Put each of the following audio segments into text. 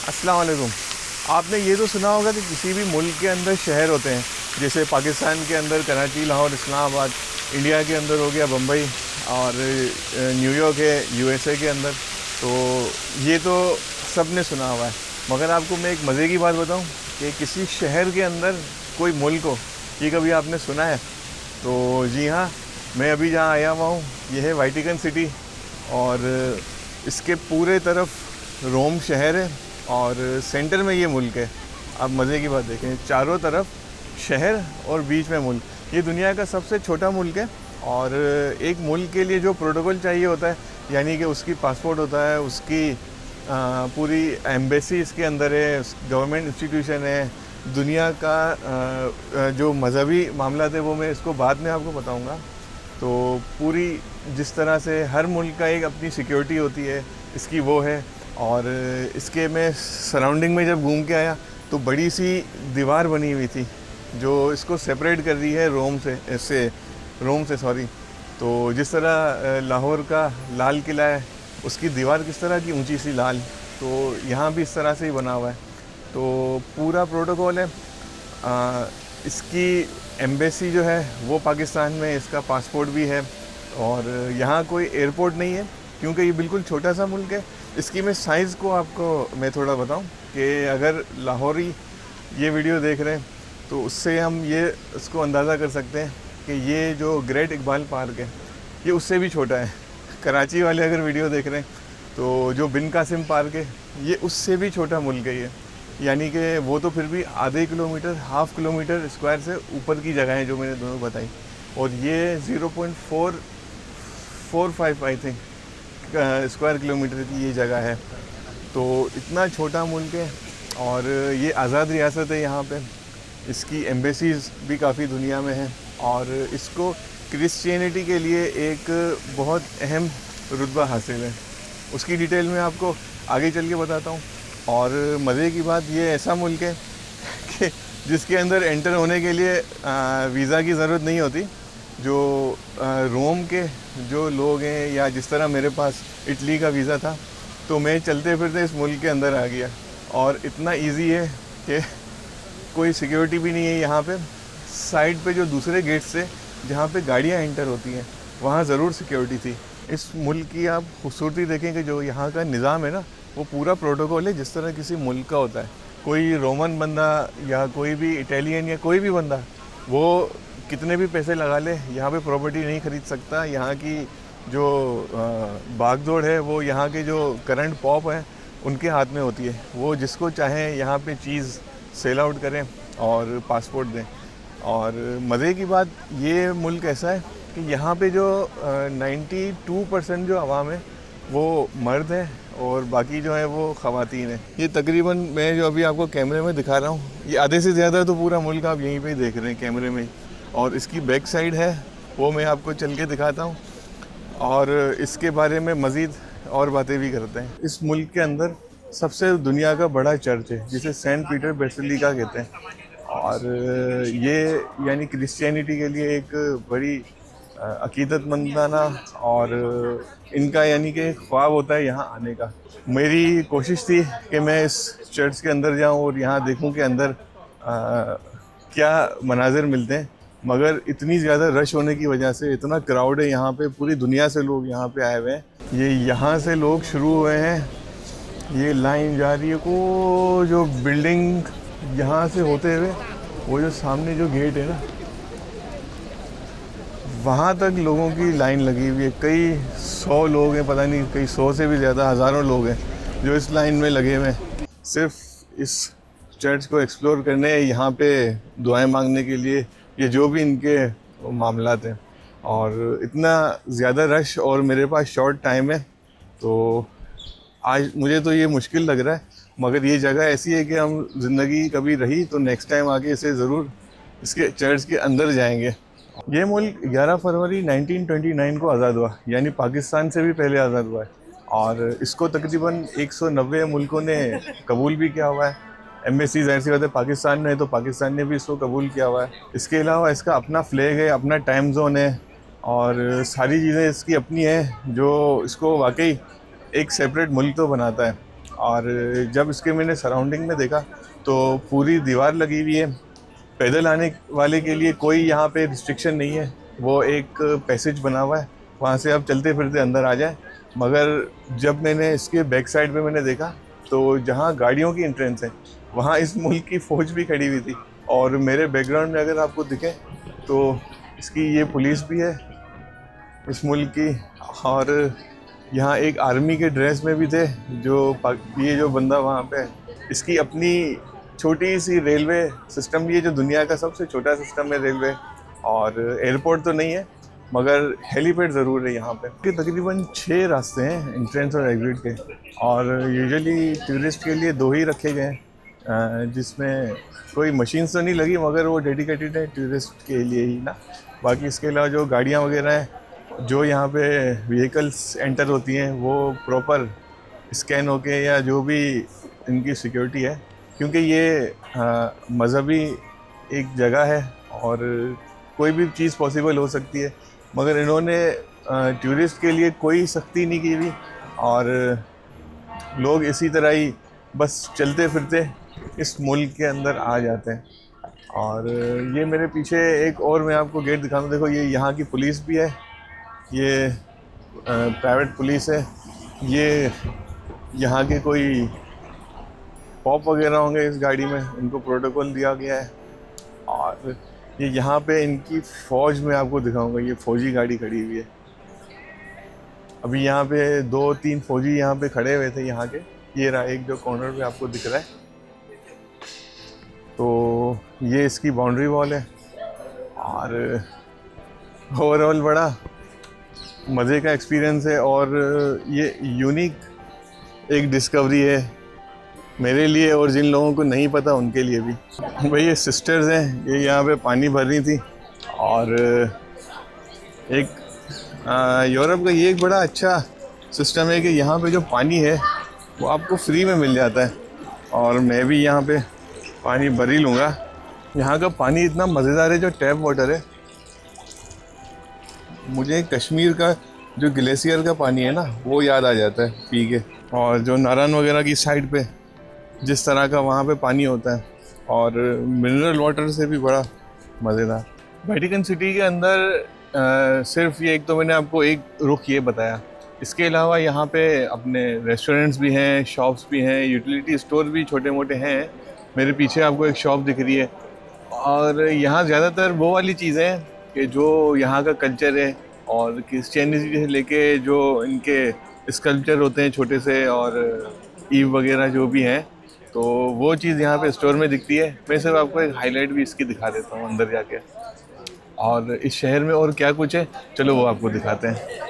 अस्सलाम वालेकुम। आपने ये तो सुना होगा कि किसी भी मुल्क के अंदर शहर होते हैं, जैसे पाकिस्तान के अंदर कराची, लाहौर, इस्लामाबाद, इंडिया के अंदर हो गया बम्बई, और न्यूयॉर्क है यूएसए के अंदर। तो ये तो सब ने सुना हुआ है, मगर आपको मैं एक मज़े की बात बताऊं कि किसी शहर के अंदर कोई मुल्क हो, ये कभी आपने सुना है? तो जी हाँ, मैं अभी जहाँ आया हुआ हूँ ये है वाटिकन सिटी, और इसके पूरे तरफ रोम शहर है और सेंटर में ये मुल्क है। आप मज़े की बात देखें, चारों तरफ शहर और बीच में मुल्क। ये दुनिया का सबसे छोटा मुल्क है, और एक मुल्क के लिए जो प्रोटोकॉल चाहिए होता है, यानी कि उसकी पासपोर्ट होता है, उसकी पूरी एम्बेसी इसके अंदर है, गवर्नमेंट इंस्टीट्यूशन है, दुनिया का जो मज़हबी मामला थे वो मैं इसको बाद में आपको बताऊंगा। तो पूरी जिस तरह से हर मुल्क का एक अपनी सिक्योरिटी होती है, इसकी वो है। और इसके मैं सराउंडिंग में जब घूम के आया तो बड़ी सी दीवार बनी हुई थी जो इसको सेपरेट कर रही है रोम से सॉरी। तो जिस तरह लाहौर का लाल किला है, उसकी दीवार किस तरह की ऊंची सी लाल, तो यहाँ भी इस तरह से ही बना हुआ है। तो पूरा प्रोटोकॉल है। इसकी एम्बेसी जो है वो पाकिस्तान में, इसका पासपोर्ट भी है, और यहाँ कोई एयरपोर्ट नहीं है क्योंकि ये बिल्कुल छोटा सा मुल्क है। इसकी मैं साइज़ को आपको मैं थोड़ा बताऊं कि अगर लाहौरी ये वीडियो देख रहे हैं तो उससे हम ये इसको अंदाज़ा कर सकते हैं कि ये जो ग्रेट इकबाल पार्क है ये उससे भी छोटा है। कराची वाले अगर वीडियो देख रहे हैं तो जो बिन कासिम पार्क है ये उससे भी छोटा मुल्क है ये, यानी कि वो तो फिर भी आधे किलोमीटर, हाफ़ किलोमीटर स्क्वायर से ऊपर की जगह है जो मैंने दोनों बताई, और ये 0.445 आई थिंक स्क्वायर किलोमीटर की ये जगह है। तो इतना छोटा मुल्क है, और ये आज़ाद रियासत है। यहाँ पे इसकी एम्बेसीज़ भी काफ़ी दुनिया में हैं, और इसको क्रिश्चियनिटी के लिए एक बहुत अहम रुतबा हासिल है। उसकी डिटेल में आपको आगे चल के बताता हूँ। और मज़े की बात, ये ऐसा मुल्क है कि जिसके अंदर एंटर होने के लिए वीज़ा की ज़रूरत नहीं होती। जो रोम के जो लोग हैं, या जिस तरह मेरे पास इटली का वीज़ा था, तो मैं चलते फिरते इस मुल्क के अंदर आ गया, और इतना इजी है कि कोई सिक्योरिटी भी नहीं है यहाँ पे। साइड पे जो दूसरे गेट से जहाँ पे गाड़ियाँ एंटर होती हैं वहाँ ज़रूर सिक्योरिटी थी। इस मुल्क की आप खूबसूरती देखें कि जो यहाँ का निज़ाम है ना, वो पूरा प्रोटोकॉल है जिस तरह किसी मुल्क का होता है। कोई रोमन बंदा या कोई भी इटालियन या कोई भी बंदा, वो कितने भी पैसे लगा ले, यहाँ पे प्रॉपर्टी नहीं ख़रीद सकता। यहाँ की जो भागदौड़ है वो यहाँ के जो करंट पॉप हैं उनके हाथ में होती है। वो जिसको चाहें यहाँ पे चीज़ सेल आउट करें और पासपोर्ट दें। और मज़े की बात, ये मुल्क ऐसा है कि यहाँ पे जो 92% जो आवाम है वो मर्द हैं, और बाकी जो है वो ख़वातीन हैं। ये तकरीबन मैं जो अभी आपको कैमरे में दिखा रहा हूँ, ये आधे से ज़्यादा तो पूरा मुल्क आप यहीं पे ही देख रहे हैं कैमरे में। और इसकी बैक साइड है वो मैं आपको चल के दिखाता हूँ, और इसके बारे में मज़ीद और बातें भी करते हैं। इस मुल्क के अंदर सबसे दुनिया का बड़ा चर्च है जिसे सेंट पीटर बेसिलिका कहते हैं, और ये यानी क्रिश्चियनिटी के लिए एक बड़ी अकीदतमंदाना और इनका यानी कि ख्वाब होता है यहाँ आने का। मेरी कोशिश थी कि मैं इस चर्च के अंदर जाऊँ और यहाँ देखूँ कि अंदर क्या मनाजिर मिलते हैं, मगर इतनी ज़्यादा रश होने की वजह से, इतना क्राउड है यहाँ पे, पूरी दुनिया से लोग यहाँ पे आए हुए हैं। ये यहाँ से लोग शुरू हुए हैं, ये लाइन जा रही है को जो बिल्डिंग यहाँ से होते हुए वो जो सामने जो गेट है ना, वहाँ तक लोगों की लाइन लगी हुई है। कई 100 लोग हैं, पता नहीं कई 100 से भी ज़्यादा, हज़ारों लोग हैं जो इस लाइन में लगे हुए हैं, सिर्फ इस चर्च को एक्सप्लोर करने, यहाँ पे दुआएं मांगने के लिए, ये जो भी इनके मामलात हैं। और इतना ज़्यादा रश, और मेरे पास शॉर्ट टाइम है, तो आज मुझे तो ये मुश्किल लग रहा है, मगर ये जगह ऐसी है कि हम ज़िंदगी कभी रही तो नेक्स्ट टाइम आके इसे ज़रूर इसके चर्च के अंदर जाएंगे। ये मुल्क 11 फरवरी 1929 को आज़ाद हुआ, यानी पाकिस्तान से भी पहले आज़ाद हुआ है, और इसको तकरीबन 190 मुल्कों ने कबूल भी किया हुआ है। एम्बेसी ज़ाहिर सी बात है पाकिस्तान में है, तो पाकिस्तान ने भी इसको कबूल किया हुआ है। इसके अलावा इसका अपना फ्लैग है, अपना टाइम जोन है, और सारी चीज़ें इसकी अपनी हैं जो इसको वाकई एक सेपरेट मुल्क तो बनाता है। और जब इसके मैंने सराउंडिंग में देखा तो पूरी दीवार लगी हुई है, पैदल आने वाले के लिए कोई यहाँ पे रिस्ट्रिक्शन नहीं है, वो एक पैसेज बना हुआ है, वहाँ से आप चलते फिरते अंदर आ जाएं। मगर जब मैंने इसके बैक साइड पे मैंने देखा तो जहाँ गाड़ियों की एंट्रेंस है वहाँ इस मुल्क की फ़ौज भी खड़ी हुई थी। और मेरे बैकग्राउंड में अगर आपको दिखे तो इसकी ये पुलिस भी है इस मुल्क की, और यहाँ एक आर्मी के ड्रेस में भी थे ये जो बंदा वहाँ पे है, इसकी अपनी छोटी सी रेलवे सिस्टम भी है जो दुनिया का सबसे छोटा सिस्टम है रेलवे। और एयरपोर्ट तो नहीं है मगर हेलीपैड ज़रूर है यहाँ पे। तकरीबन 6 रास्ते हैं एंट्रेंस और एग्जिट के, और यूजुअली टूरिस्ट के लिए 2 ही रखे गए हैं, जिसमें कोई मशीन तो नहीं लगी मगर वो डेडिकेटेड है टूरिस्ट के लिए ही ना। बाकी इसके अलावा जो गाड़ियाँ वगैरह हैं जो यहाँ पे व्हीकल्स एंटर होती हैं वो प्रॉपर स्कैन होके या जो भी इनकी सिक्योरिटी है, क्योंकि ये मज़हबी एक जगह है और कोई भी चीज़ पॉसिबल हो सकती है, मगर इन्होंने टूरिस्ट के लिए कोई सख्ती नहीं की हुई और लोग इसी तरह ही बस चलते फिरते इस मुल्क के अंदर आ जाते हैं। और ये मेरे पीछे एक और मैं आपको गेट दिखाऊँ, देखो ये यहाँ की पुलिस भी है, ये प्राइवेट पुलिस है, ये यहाँ के कोई पॉप वगैरह होंगे इस गाड़ी में, इनको प्रोटोकॉल दिया गया है। और ये यहाँ पे इनकी फ़ौज में आपको दिखाऊंगा, ये फ़ौजी गाड़ी खड़ी हुई है। अभी यहाँ पे 2-3 फ़ौजी यहाँ पे खड़े हुए थे यहाँ के, ये रहा एक जो कॉर्नर पे आपको दिख रहा है, तो ये इसकी बाउंड्री वॉल है। और ओवरऑल बड़ा मज़े का एक्सपीरियंस है और ये यूनिक एक डिस्कवरी है मेरे लिए और जिन लोगों को नहीं पता उनके लिए भी। भाई ये सिस्टर्स हैं, ये यहाँ पे पानी भर रही थी। और एक यूरोप का ये एक बड़ा अच्छा सिस्टम है कि यहाँ पे जो पानी है वो आपको फ्री में मिल जाता है, और मैं भी यहाँ पे पानी भर ही लूँगा। यहाँ का पानी इतना मज़ेदार है, जो टैप वाटर है, मुझे कश्मीर का जो ग्लेशियर का पानी है ना वो याद आ जाता है पी के। और जो नारायण वगैरह की साइड पे जिस तरह का वहाँ पे पानी होता है, और मिनरल वाटर से भी बड़ा मज़ेदार। वेटिकन सिटी के अंदर सिर्फ ये एक तो मैंने आपको एक रुख ये बताया, इसके अलावा यहाँ पे अपने रेस्टोरेंट्स भी हैं, शॉप्स भी हैं, यूटिलिटी स्टोर भी छोटे मोटे हैं। मेरे पीछे आपको एक शॉप दिख रही है। और यहाँ ज़्यादातर वो वाली चीज़ें हैं कि जो यहाँ का कल्चर है, और क्रिश्चियनिटी से लेके जो इनके स्कल्पचर होते हैं छोटे से, और ईव वगैरह जो भी हैं, तो वो चीज़ यहाँ पे स्टोर में दिखती है। मैं सिर्फ आपको एक हाईलाइट भी इसकी दिखा देता हूँ अंदर जाके, और इस शहर में और क्या कुछ है चलो वो आपको दिखाते हैं।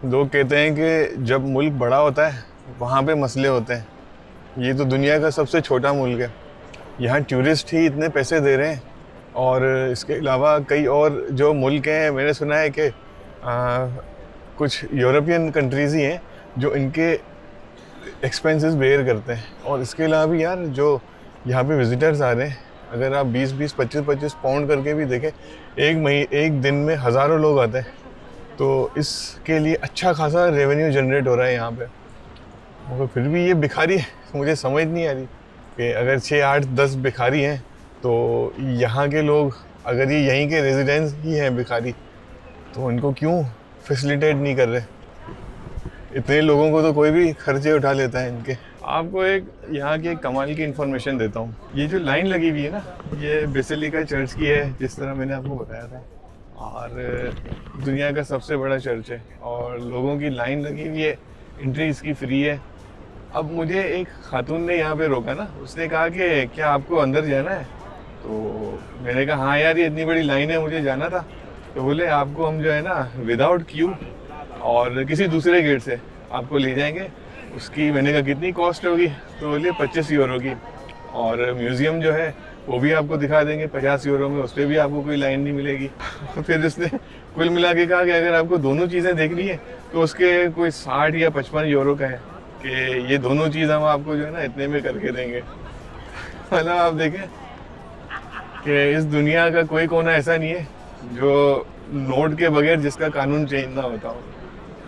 लोग कहते हैं कि जब मुल्क बड़ा होता है वहाँ पे मसले होते हैं। ये तो दुनिया का सबसे छोटा मुल्क है, यहाँ टूरिस्ट ही इतने पैसे दे रहे हैं। और इसके अलावा कई और जो मुल्क हैं, मैंने सुना है कि कुछ यूरोपियन कंट्रीज़ ही हैं जो इनके एक्सपेंसेस बेयर करते हैं। और इसके अलावा भी यार जो यहाँ पे विज़िटर्स आ रहे हैं, अगर आप 20-20, 25-25 पाउंड करके भी देखें, एक दिन में हज़ारों लोग आते हैं, तो इसके लिए अच्छा खासा रेवेन्यू जनरेट हो रहा है यहाँ पे। मगर फिर भी ये भिखारी है, मुझे समझ नहीं आ रही कि अगर 6, 8, 10 भिखारी हैं तो यहाँ के लोग अगर ये यहीं के रेजिडेंट्स ही हैं भिखारी, तो उनको क्यों फैसिलिटेट नहीं कर रहे? इतने लोगों को तो कोई भी खर्चे उठा लेता है इनके। आपको एक यहाँ की एक कमाल की इन्फॉर्मेशन देता हूँ। ये जो लाइन लगी हुई है ना, ये बेसिलिका चर्च की है, जिस तरह मैंने आपको बताया था, और दुनिया का सबसे बड़ा चर्च है और लोगों की लाइन लगी हुई है, एंट्री इसकी फ्री है। अब मुझे एक खातून ने यहाँ पे रोका ना, उसने कहा कि क्या आपको अंदर जाना है? तो मैंने कहा हाँ यार, ये इतनी बड़ी लाइन है, मुझे जाना था। तो बोले आपको हम जो है ना विदाउट क्यू और किसी दूसरे गेट से आपको ले जाएंगे। उसकी मैंने कहा कितनी कॉस्ट होगी? तो बोलिए 25 यूरो की। और म्यूज़ियम जो है वो भी आपको दिखा देंगे 50 यूरो में, उस पर भी आपको कोई लाइन नहीं मिलेगी। फिर उसने कुल मिला के कहा कि अगर आपको दोनों चीज़ें देखनी है तो उसके कोई 60 या 55 यूरो का है कि ये दोनों चीज़ हम आपको जो है ना इतने में करके देंगे। मतलब आप देखें कि इस दुनिया का कोई कोना ऐसा नहीं है जो नोट के बगैर जिसका कानून चेंज ना होता हो।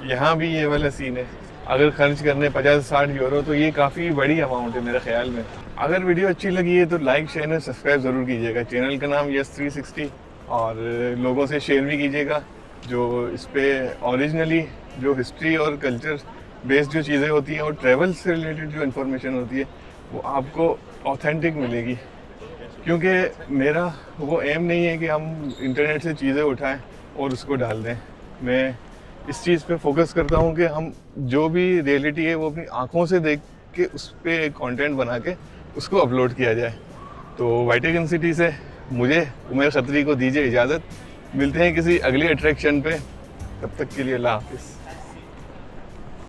यहाँ भी ये वाला सीन है। अगर खर्च करने 50-60 यूरो तो ये काफ़ी बड़ी अमाउंट है मेरे ख्याल में। अगर वीडियो अच्छी लगी है तो लाइक शेयर और सब्सक्राइब ज़रूर कीजिएगा। चैनल का नाम यस360, और लोगों से शेयर भी कीजिएगा जो इस पर ओरिजिनली जो हिस्ट्री और कल्चर बेस्ड जो चीज़ें होती हैं और ट्रैवल से रिलेटेड जो इन्फॉर्मेशन होती है वो आपको ऑथेंटिक मिलेगी। क्योंकि मेरा वो एम नहीं है कि हम इंटरनेट से चीज़ें उठाएं और उसको डाल दें। मैं इस चीज़ पे फोकस करता हूँ कि हम जो भी रियलिटी है वो अपनी आंखों से देख के उस पर कंटेंट बना के उसको अपलोड किया जाए। तो वाइटिकन सिटी से मुझे उमर खत्री को दीजिए इजाज़त। मिलते हैं किसी अगली अट्रैक्शन पे, तब तक के लिए अल्लाह हाफिज़।